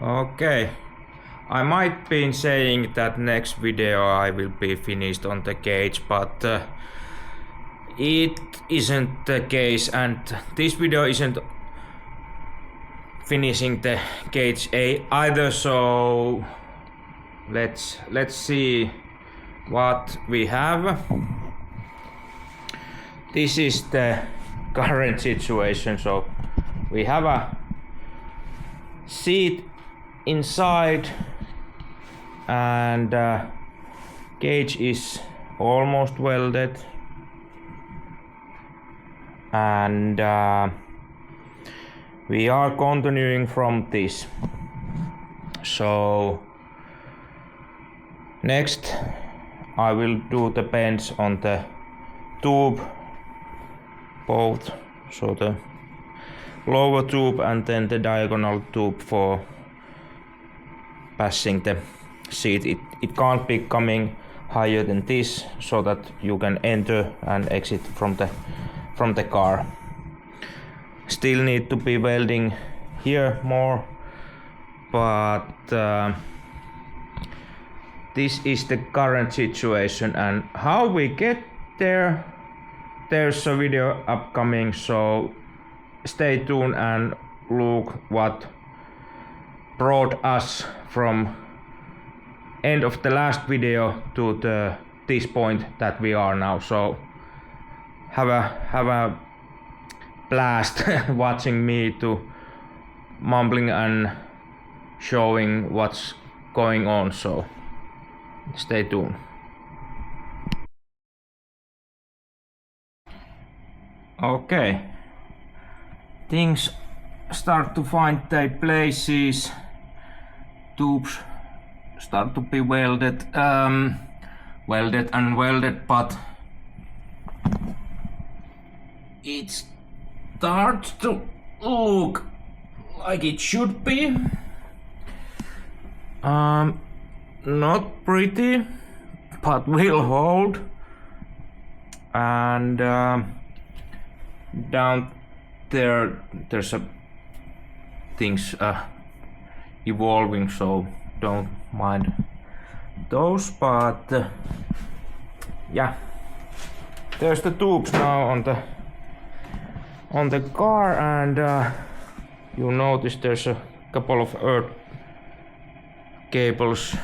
Okay, I might be saying that next video I will be finished on the cage, but it isn't the case, and this video isn't finishing the cage either, so let's see what we have. This is the current situation, so we have a seat inside and cage is almost welded, and we are continuing from this. So next I will do the bends on the tube, both, so the lower tube and then the diagonal tube for passing the seat. It can't be coming higher than this, so that you can enter and exit from the car. Still need to be welding here more, but this is the current situation, and how we get there, there's a video upcoming, so stay tuned and look what brought us from end of the last video to this point that we are now. So have a blast watching me to mumbling and showing what's going on, so stay tuned. Okay, things start to find their places. Tubes start to be welded, but it starts to look like it should be. Not pretty, but will hold. And down there's a things evolving, so don't mind those, but yeah, there's the tubes now on the car, and you notice there's a couple of earth cables.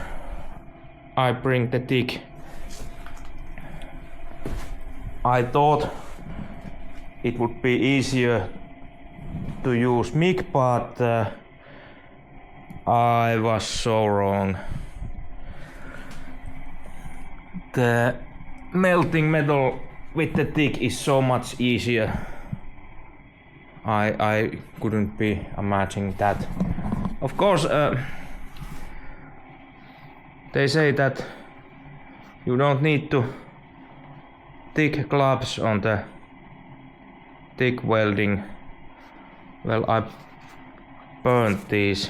I bring the TIG. I thought it would be easier to use MIG, but I was so wrong. The melting metal with the TIG is so much easier. I couldn't be imagining that. Of course, they say that you don't need to thick gloves on the TIG welding. Well, I burned these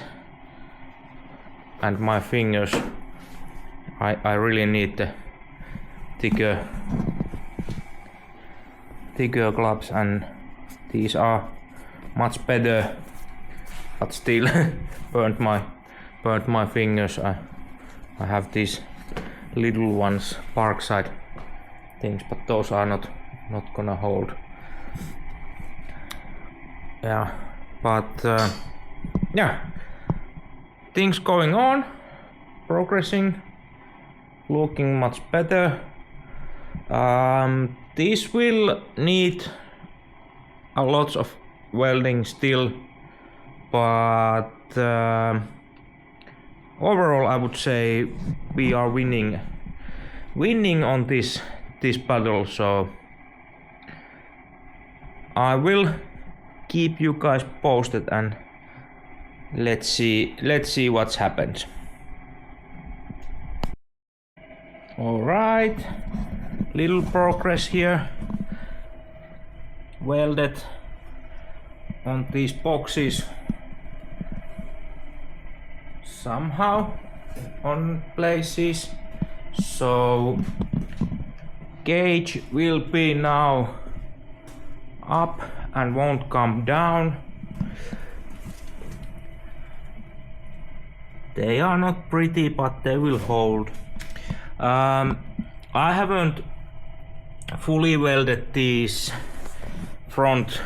and my fingers. I really need the thicker gloves, and these are much better, but still burnt my fingers. I have these little ones, Parkside things, but those are not gonna hold. Yeah, but yeah, things going on, progressing, looking much better. This will need a lot of welding still, but overall I would say we are winning on this battle, so I will keep you guys posted, and let's see what's happened. All right, little progress here. Welded on these boxes somehow on places, so gauge will be now up and won't come down. They are not pretty, but they will hold. I haven't fully welded these front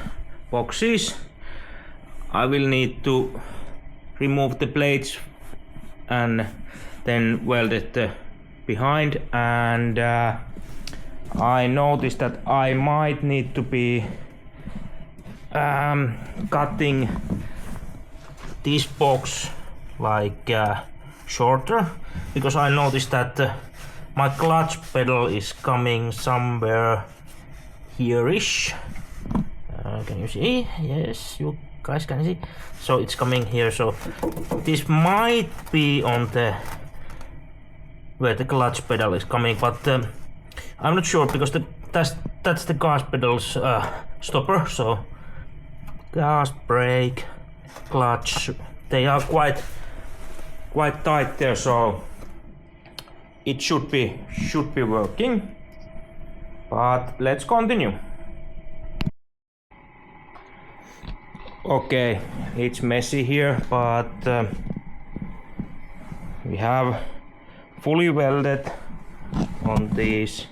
boxes. I will need to remove the plates and then weld it behind, and I noticed that I might need to be cutting this box like shorter, because I noticed that my clutch pedal is coming somewhere here-ish. Can you see? Yes, you guys can see. So it's coming here, so this might be on the where the clutch pedal is coming, but I'm not sure, because that's the gas pedal's stopper. So gas, brake, clutch, they are quite tight there, so it should be working. But let's continue. Okay, it's messy here, but we have fully welded on these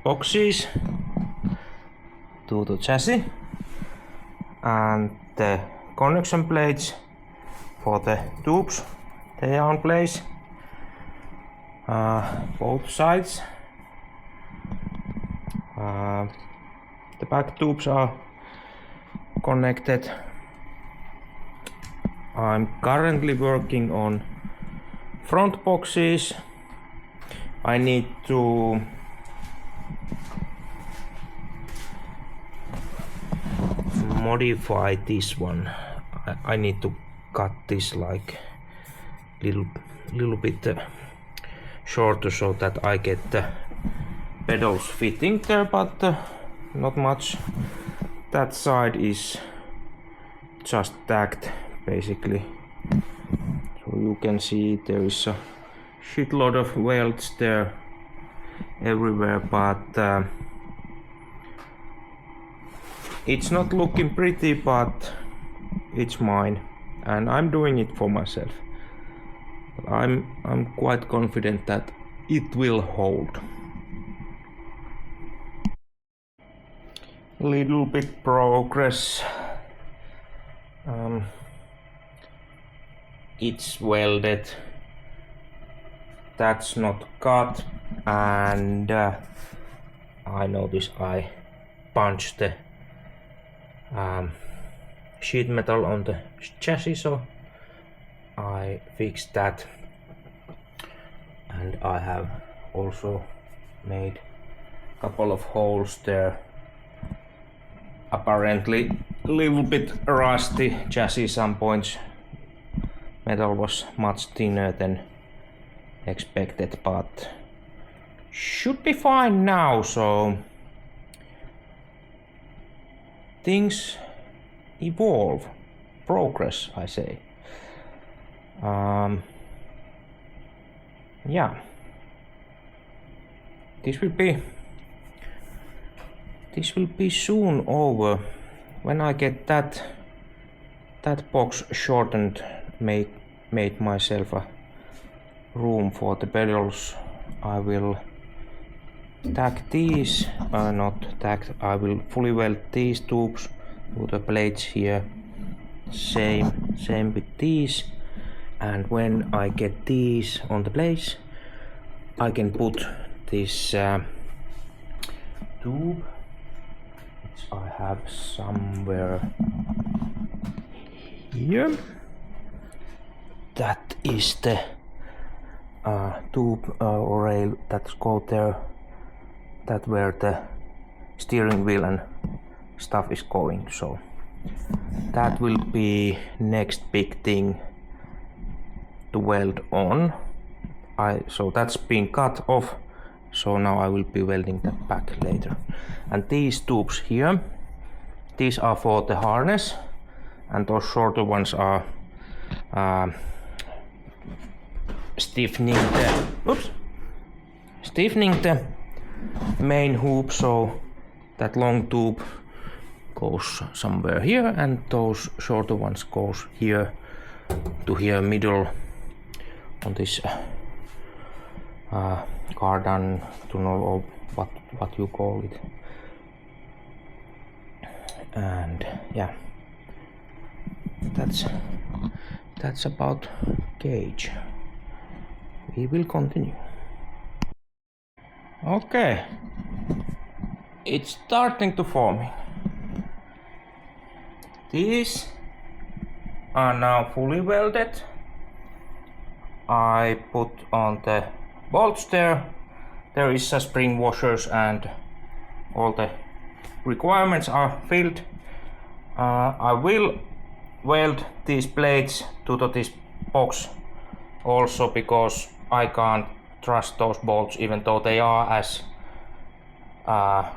boxes to the chassis, and the connection plates for the tubes, they are in place, both sides. The back tubes are connected. I'm currently working on front boxes. I need to modify this one. I need to cut this like little bit shorter, so that I get the pedals fitting there, but not much. That side is just tacked basically, so you can see there is a shitload of welds there everywhere, but it's not looking pretty, but it's mine and I'm doing it for myself. I'm quite confident that it will hold. Little bit progress. It's welded, that's not cut, and I notice I punched the sheet metal on the chassis, so I fixed that, and I have also made a couple of holes there. Apparently a little bit rusty chassis some points. Metal was much thinner than expected, but should be fine now, so things evolve, progress, I say. Yeah, this will be soon over. When I get that box shortened, made myself a room for the pedals, I will tack these, not tack, I will fully weld these tubes to the plates here. Same with these, and when I get these on the place, I can put this tube, which I have somewhere here. That is the tube or rail that's go there, that where the steering wheel and stuff is going, so that will be next big thing to weld on. So that's been cut off, so now I will be welding that back later. And these tubes here, these are for the harness, and those shorter ones are stiffening the main hoop, so that long tube goes somewhere here and those shorter ones goes here to here middle on this garden tunnel, or what you call it. And yeah, that's about gauge. We will continue. Okay, it's starting to forming. These are now fully welded. I put on the bolts there. There is a spring washers and all the requirements are filled. I will weld these plates to this box also, because I can't trust those bolts even though they are as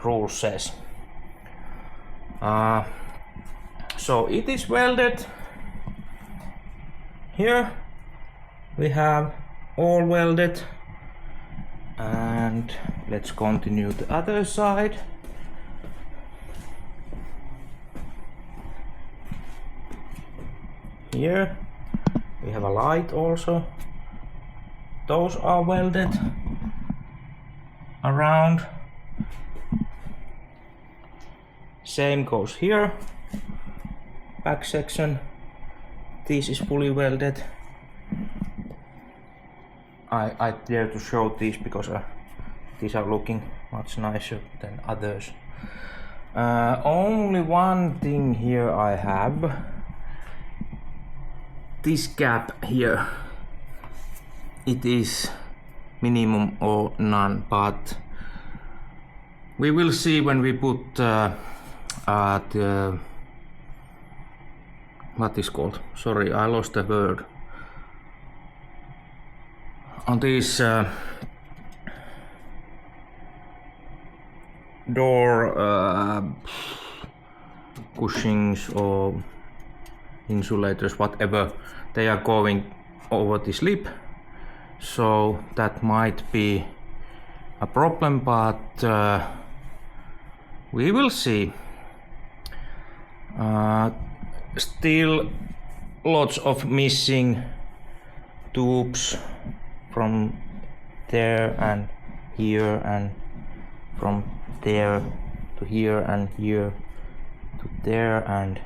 rule says. So it is welded. Here we have all welded, and let's continue the other side. Here we have a light also. Those are welded around. Same goes here. Back section. This is fully welded. I dare to show these because these are looking much nicer than others. Only one thing here I have. This gap here. It is minimum or none, but we will see when we put the what is called? Sorry, I lost the word. On these door cushions or insulators, whatever, they are going over the slip, so that might be a problem, but we will see. Still lots of missing tubes from there and here, and from there to here, and here to there, and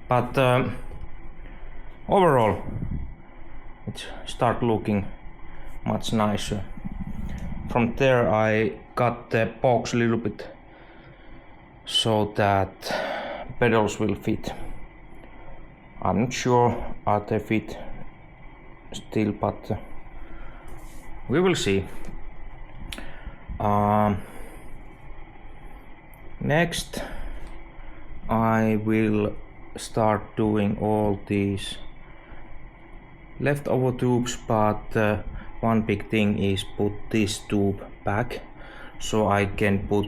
but overall it start looking much nicer. From there I cut the box a little bit so that pedals will fit. I'm not sure are they fit still, but we will see. Next I will start doing all these leftover tubes, but one big thing is put this tube back so I can put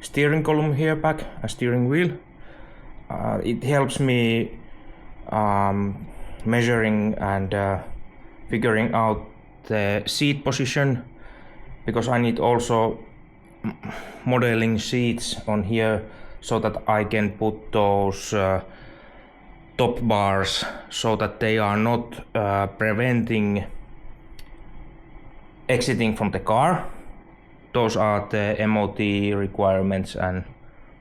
steering column here back, a steering wheel. It helps me measuring and figuring out the seat position, because I need also modeling seats on here so that I can put those top bars so that they are not preventing exiting from the car. Those are the MOT requirements and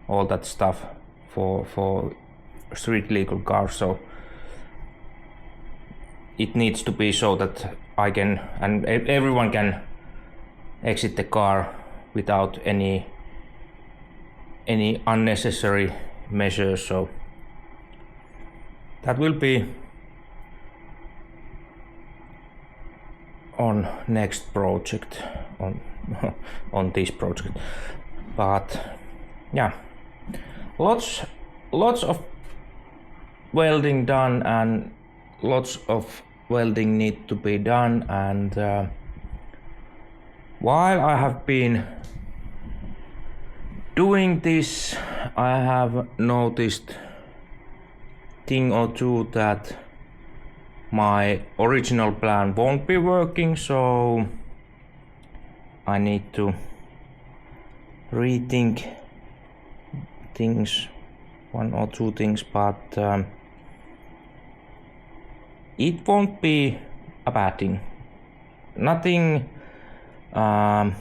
all that stuff for street legal cars, so it needs to be so that I can and everyone can exit the car without any unnecessary measures. So that will be on next project, on this project. But yeah, lots of welding done, and lots of welding need to be done. And while I have been doing this, I have noticed thing or two that my original plan won't be working, so I need to rethink things, one or two things. But it won't be a bad thing. Nothing. I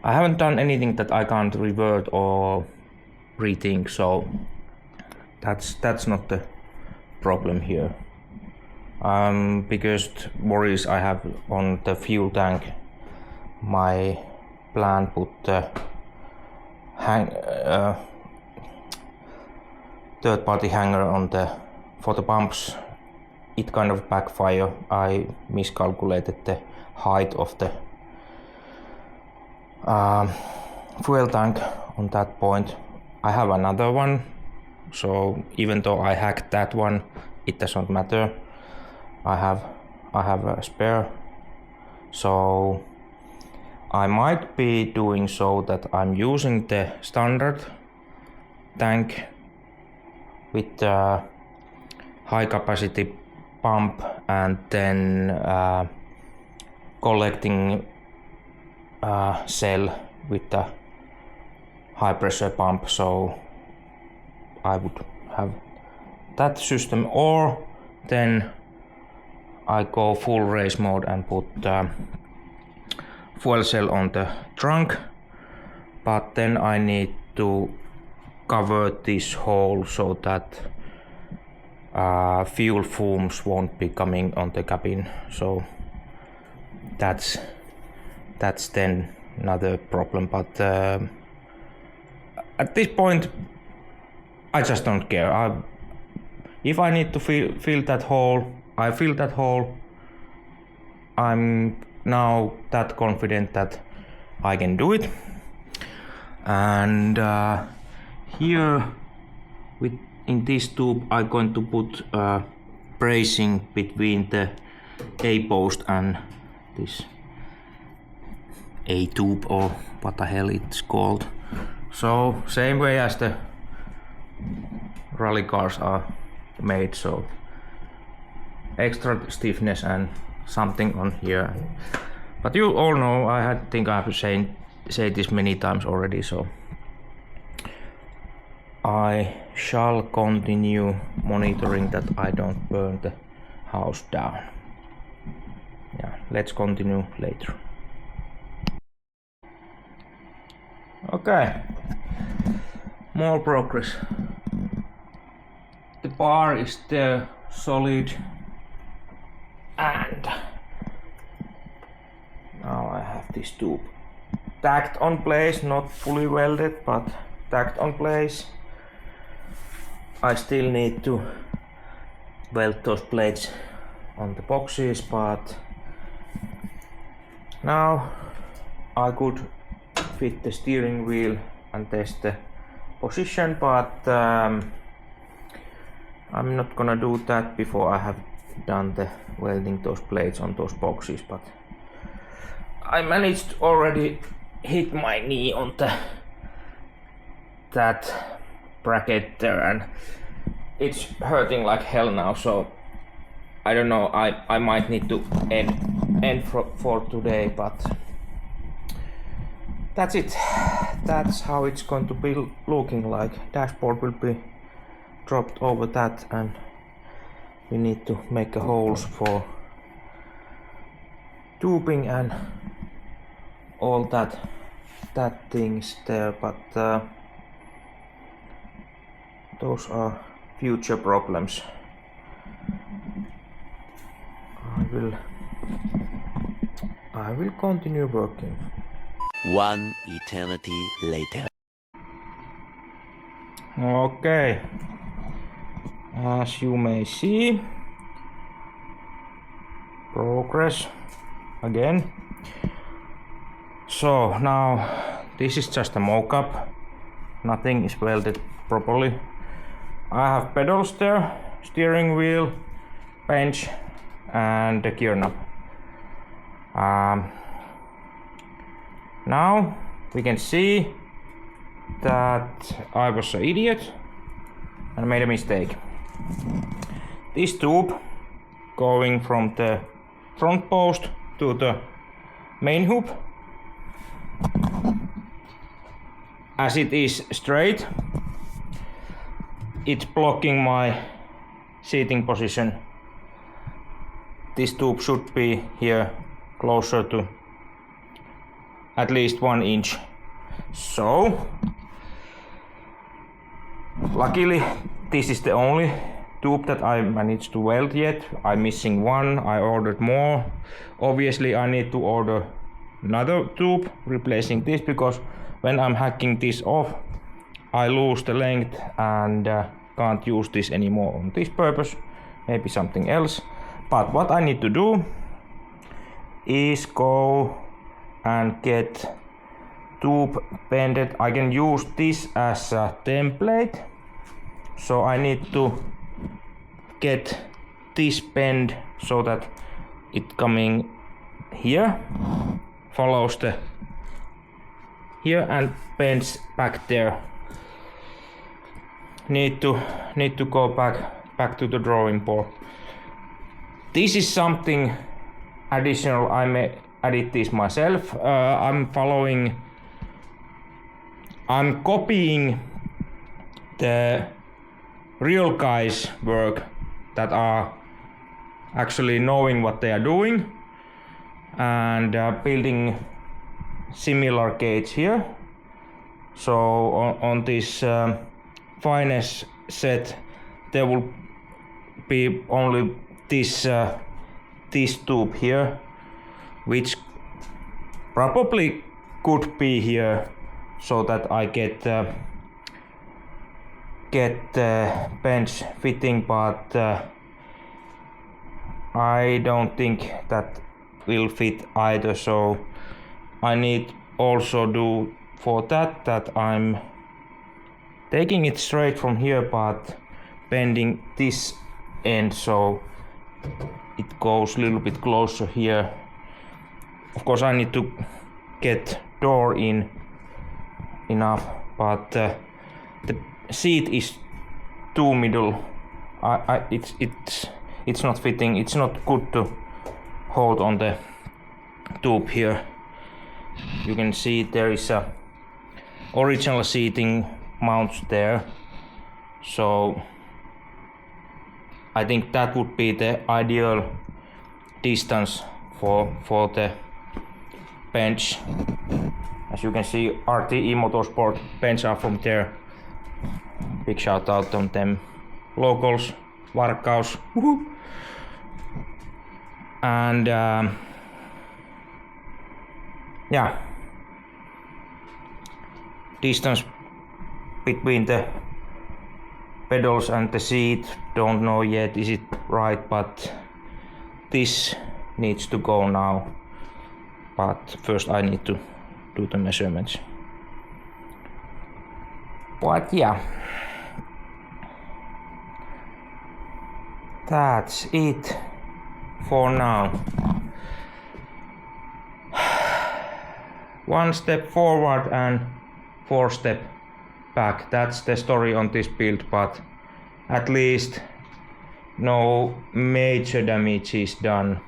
haven't done anything that I can't revert or rethink, so that's not the problem here. Biggest worries I have on the fuel tank. My plan put the third-party hanger on for the pumps. It kind of backfired. I miscalculated the height of the fuel tank on that point. I have another one, so even though I hacked that one, it doesn't matter. I have a spare, so I might be doing so that I'm using the standard tank with the high capacity pump and then collecting cell with the high pressure pump, so I would have that system, or then I go full race mode and put fuel cell on the trunk, but then I need to cover this hole so that fuel fumes won't be coming on the cabin, so that's then another problem, but at this point I just don't care. If I need to fill that hole, I fill that hole. I'm now that confident that I can do it, and here in this tube I'm going to put bracing between the A post and this A tube, or what the hell it's called. So same way as the rally cars are made, so extra stiffness and something on here. But you all know, I think I've said this many times already, so I shall continue monitoring that I don't burn the house down. Yeah, let's continue later. Okay, more progress. The bar is there, solid, and now I have this tube tacked on place, not fully welded, but tacked on place. I still need to weld those plates on the boxes, but now I could fit the steering wheel and test the position, but I'm not gonna do that before I have done the welding those plates on those boxes. But I managed already hit my knee on that bracket there, and it's hurting like hell now, so I don't know, I might need to end for today, but that's it. That's how it's going to be looking like. Dashboard will be dropped over that, and we need to make holes for tubing and all that things there, but those are future problems. I will continue working. One eternity later. Okay, as you may see, progress again. So now this is just a mock-up, nothing is welded properly. I have pedals there, steering wheel, bench and the gear knob. Now we can see that I was an idiot and made a mistake. This tube going from the front post to the main hoop, as it is straight, it's blocking my seating position. This tube should be here closer to at least 1 inch. So luckily this is the only tube that I managed to weld yet. I'm missing one. I ordered more. Obviously I need to order another tube replacing this, because when I'm hacking this off I lose the length and can't use this anymore on this purpose. Maybe something else. But what I need to do is go and get tube bended. I can use this as a template. So I need to get this bend so that it coming here, follows the here and bends back there. Need to go back to the drawing board. This is something additional. I may edit this myself. I'm copying the real guys' work that are actually knowing what they are doing, and building similar gauge here. So on this finest set there will be only this tube here, which probably could be here, so that I get the bench fitting, but I don't think that will fit either. So I need also do for that I'm taking it straight from here but bending this end so it goes a little bit closer here. Of course I need to get door in enough, but the seat is too middle. It's not fitting. It's not good to hold on the tube here. You can see there is a original seating mounts there, so I think that would be the ideal distance for the bench. As you can see, RTE Motorsport bench are from there. Big shout out on them locals, Varkaus. And yeah, distance between the pedals and the seat, don't know yet is it right, but this needs to go now. But first I need to do the measurements. But yeah, that's it for now. 1 step forward and 4 step back. That's the story on this build, but at least no major damage is done.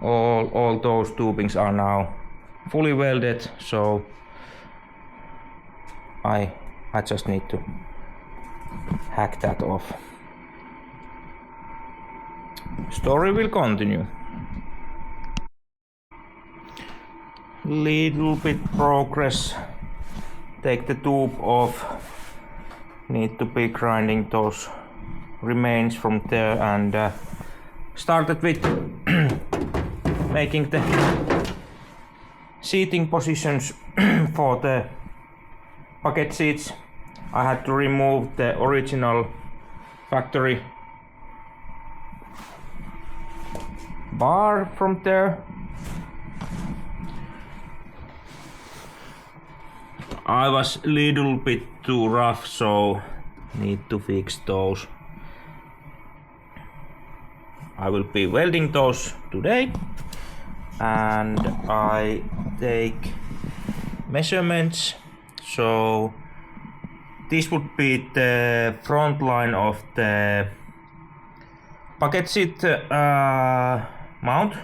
All those tubings are now fully welded, so I just need to hack that off. Story will continue. Little bit progress. Take the tube off. Need to be grinding those remains from there, and started with making the seating positions for the bucket seats. I had to remove the original factory bar from there. I was a little bit too rough, so need to fix those. I will be welding those today, and I take measurements. So this would be the front line of the bucket seat mount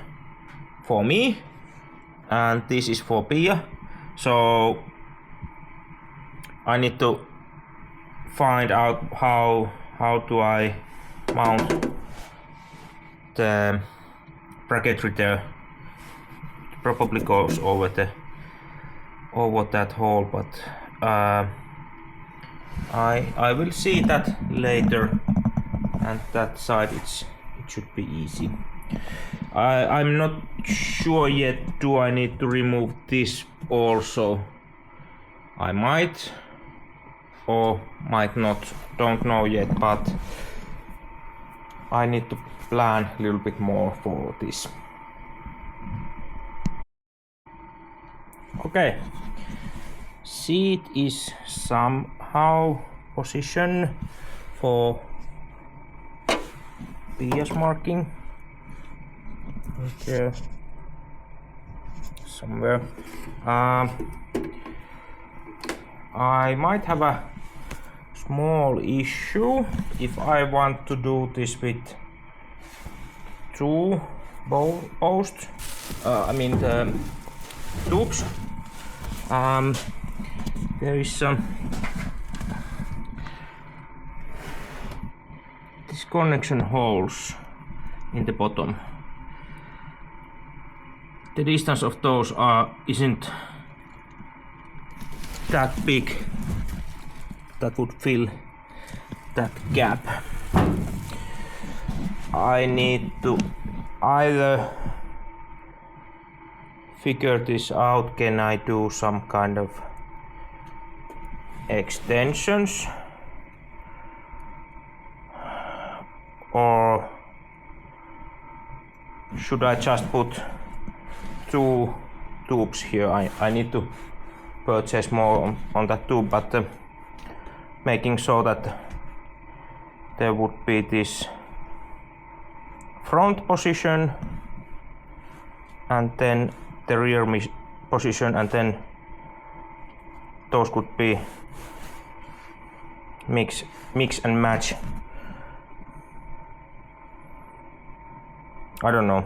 for me, and this is for Pia. So I need to find out how how do I mount the bracketry there. It probably goes over that hole, but I will see that later, and that side it should be easy. I'm not sure yet, do I need to remove this also? I might or might not, don't know yet, but I need to plan a little bit more for this. Okay, seat is somehow positioned for PS marking. Okay, somewhere. I might have a small issue if I want to do this with two posts. I mean the tubes. There is some these connection holes in the bottom. The distance of those isn't that big that would fill that gap. I need to either figure this out, can I do some kind of extensions, or should I just put two tubes here? I need to purchase more on that tube, but making sure that there would be this front position and then the rear position, and then those could be mix and match. I don't know.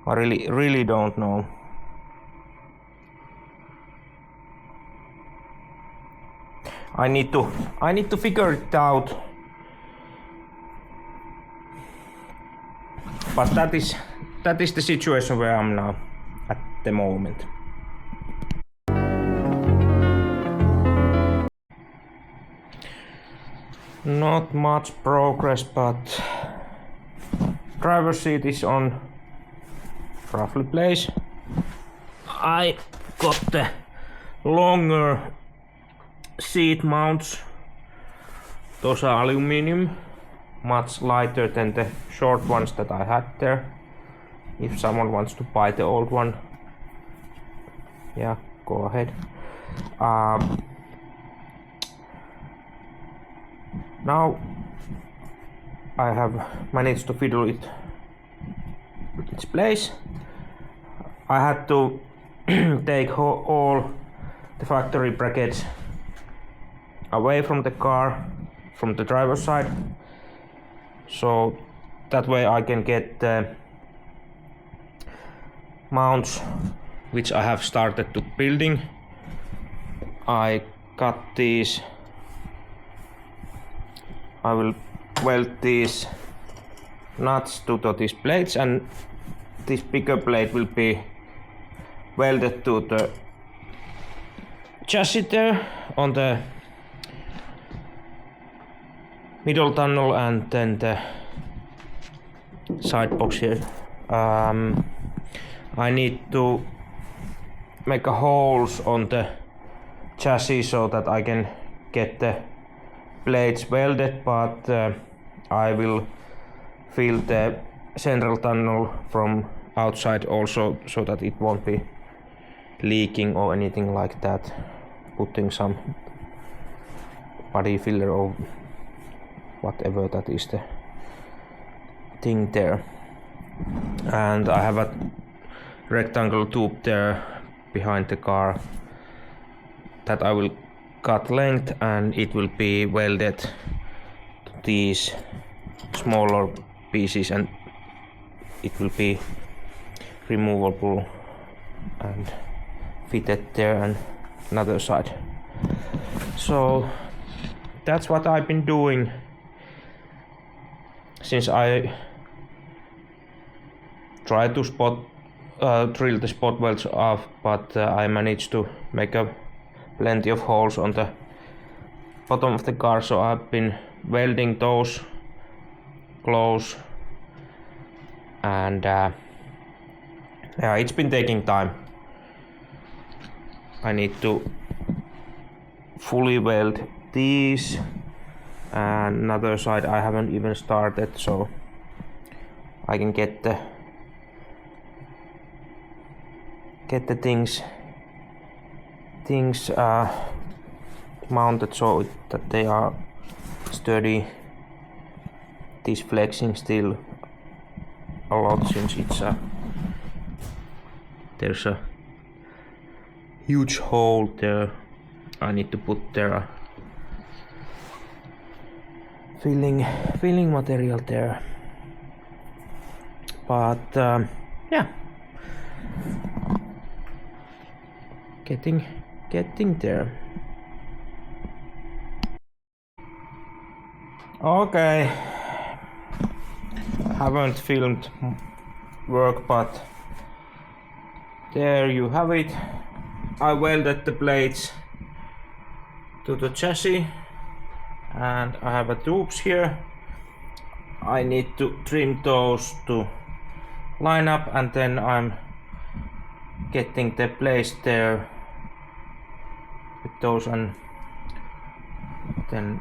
I really don't know. I need to figure it out. But that is the situation where I'm now at the moment. Not much progress, but driver's seat is on roughly place. I got the longer seat mounts. Those are aluminum, much lighter than the short ones that I had there. If someone wants to buy the old one, yeah, go ahead. Now I have managed to fiddle it with its place. I had to take all the factory brackets away from the car, from the driver's side, so that way I can get the mounts which I have started to building. I cut these. I will weld these nuts to these plates, and this bigger plate will be welded to the chassis there on the middle tunnel, and then the side box here. I need to make holes on the chassis so that I can get the plates welded, but I will fill the central tunnel from outside also, so that it won't be leaking or anything like that. Putting some body filler or whatever that is the thing there. And I have a rectangle tube there behind the car that I will cut length, and it will be welded to these smaller pieces, and it will be removable and fitted there and another side. So that's what I've been doing since I tried to drill the spot welds off, but I managed to make plenty of holes on the bottom of the car, so I've been welding those close, and yeah, it's been taking time. I need to fully weld these, and another side I haven't even started, so I can get the things mounted so that they are sturdy. This flexing still a lot since it's there's a huge hole there. I need to put there filling material there, but yeah, getting there. Okay, haven't filmed work, but there you have it. I welded the plates to the chassis, and I have a tubes here. I need to trim those to line up, and then I'm getting the place there with those, and then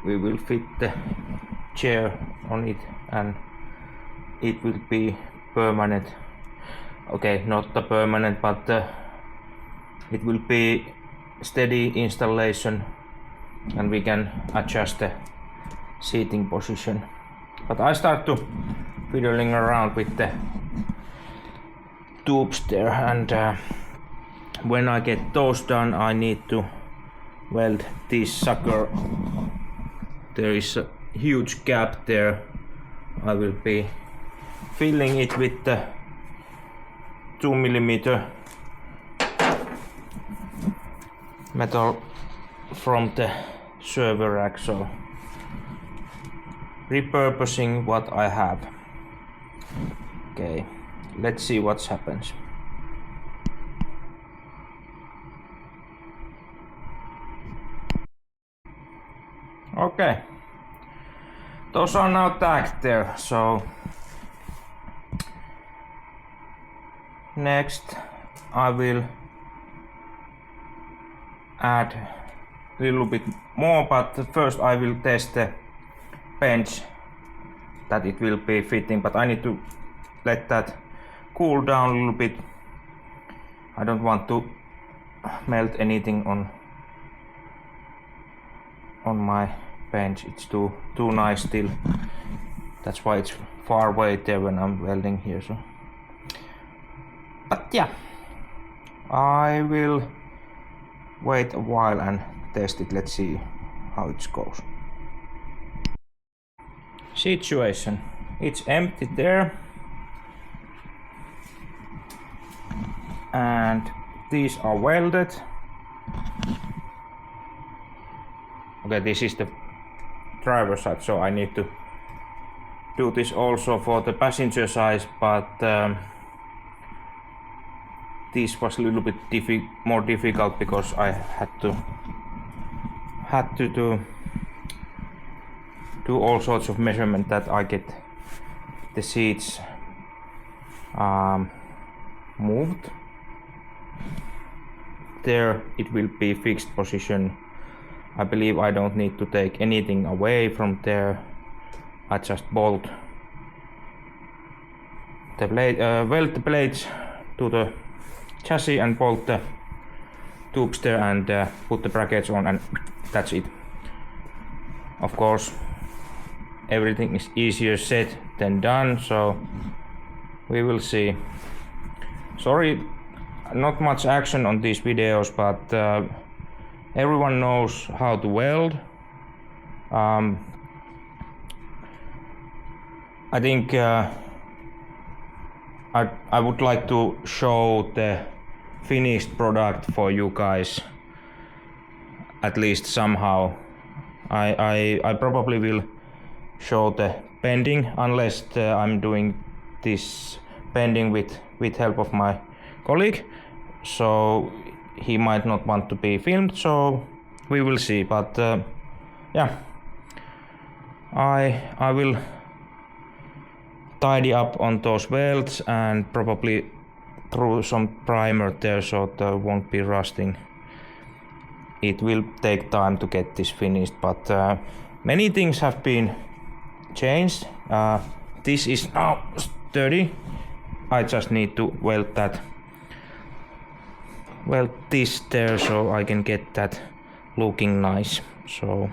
we will fit the chair on it and it will be permanent. Okay, not the permanent, but it will be steady installation and we can adjust the seating position. But I start to fiddling around with the tubes there, and when I get those done I need to weld this sucker. There is a huge gap there. I will be filling it with the 2mm metal from the server rack, so repurposing what I have. Okay, let's see what happens. Okay, those are now tagged there, so next I will add a little bit more, but first I will test the bench that it will be fitting, but I need to let that cool down a little bit. I don't want to melt anything on my bench. It's too nice still. That's why it's far away there when I'm welding here. So, but yeah, I will wait a while and test it. Let's see how it goes. Situation: it's empty there, and these are welded. Okay, this is the driver side, so I need to do this also for the passenger side, but this was a little bit more difficult because I had to do all sorts of measurement that I get the seats moved. There it will be fixed position. I believe I don't need to take anything away from there. I just bolt the blade, weld the blades to the chassis and bolt the tubes there and put the brackets on, and that's it. Of course, everything is easier said than done, so we will see. Sorry, not much action on these videos, but everyone knows how to weld. I think I would like to show the finished product for you guys, at least somehow. I probably will show the bending unless I'm doing this bending with help of my colleague, so he might not want to be filmed, so we will see. But yeah, I will tidy up on those welds and probably throw some primer there so there won't be rusting. It will take time to get this finished, but many things have been changed. This is now sturdy. I just need to weld this there so I can get that looking nice. So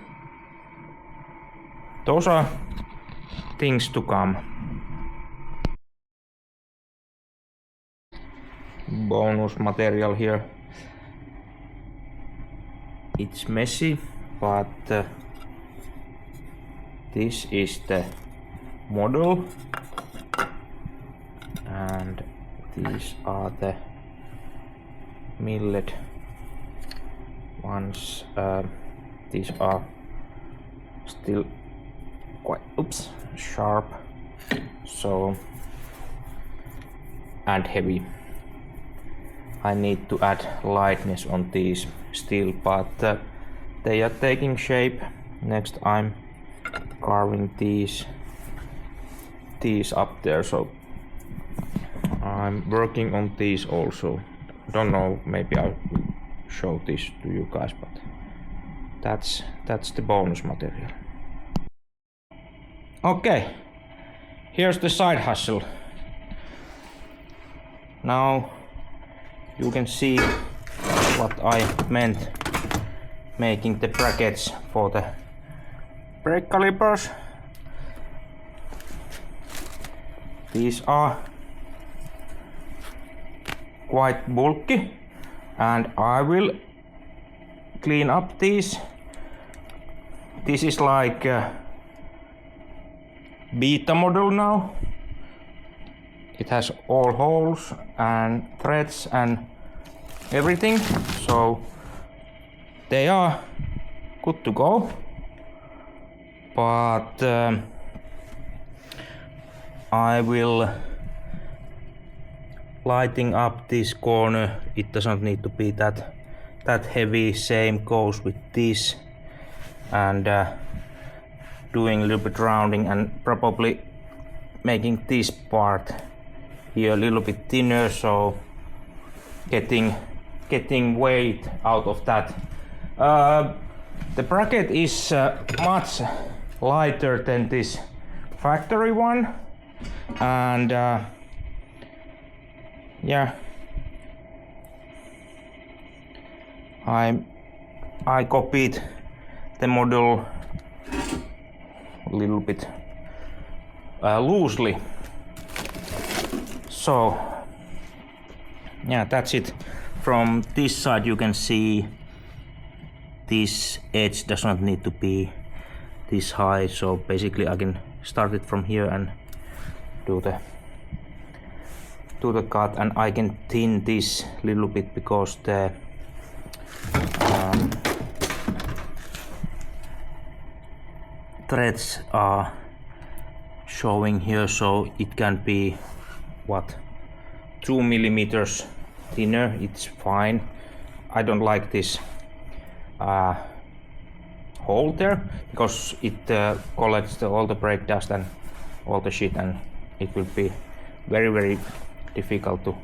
those are things to come. Bonus material here. It's messy, but this is the model and these are the milled ones. These are still quite sharp, so and heavy. I need to add lightness on these still, but they are taking shape. Next I'm carving these up there, so I'm working on these also. Don't know, maybe I'll show this to you guys, but that's the bonus material. Okay, here's the side hustle. Now you can see what I meant making the brackets for the brake calipers. These are quite bulky and I will clean up these. This is like a beta model now. It has all holes and threads and everything, so they are good to go. But I will lighting up this corner. It doesn't need to be that heavy. Same goes with this, and doing a little bit rounding and probably making this part here a little bit thinner, so getting weight out of that. The bracket is much lighter than this factory one, and yeah, I copied the model a little bit loosely. So yeah, that's it. From this side you can see this edge does not need to be this high, so basically I can start it from here and do the cut, and I can thin this a little bit because the threads are showing here, so it can be what, 2 millimeters thinner. It's fine. I don't like this hole there because it collects all the brake dust and all the shit, and it will be very difficult to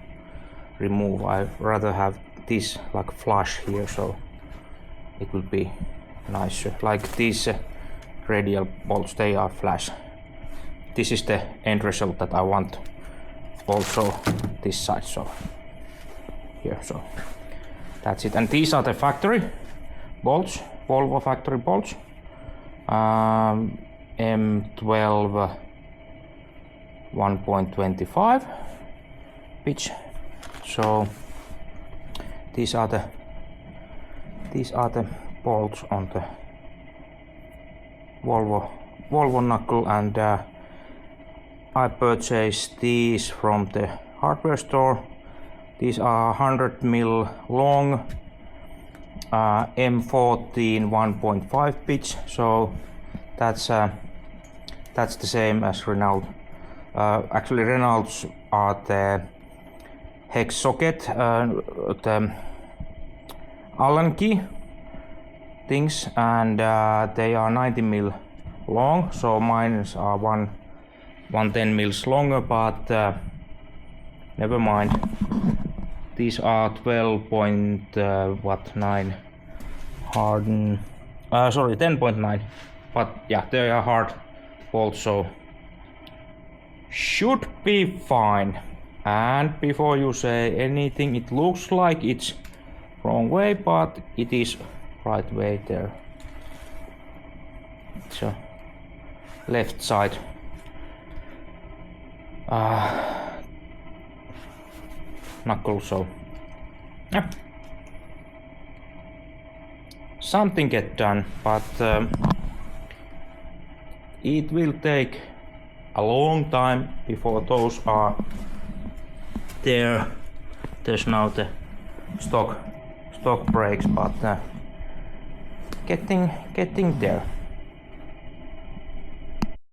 remove. I rather have this like flush here, so it will be nicer. Like these radial bolts, they are flush. This is the end result that I want also this side, so here, so that's it. And these are the factory bolts, Volvo factory bolts, M12 1.25 pitch. So these are the bolts on the Volvo knuckle, and I purchased these from the hardware store. These are 100 mm long, M14 1.5 pitch, so that's That's the same as Renault. Actually, Renaults are the hex socket, the Allen key things, and they are 90 mil long. So mine are 110 mils longer, but never mind. These are 12.9 harden. Sorry, 10.9. But yeah, they are hard bolts, so should be fine. And before you say anything, it looks like it's wrong way, but it is right way there. So left side. Knuckle, so yeah. Something get done, but it will take a long time before those are there. There's now the stock brakes, but getting there.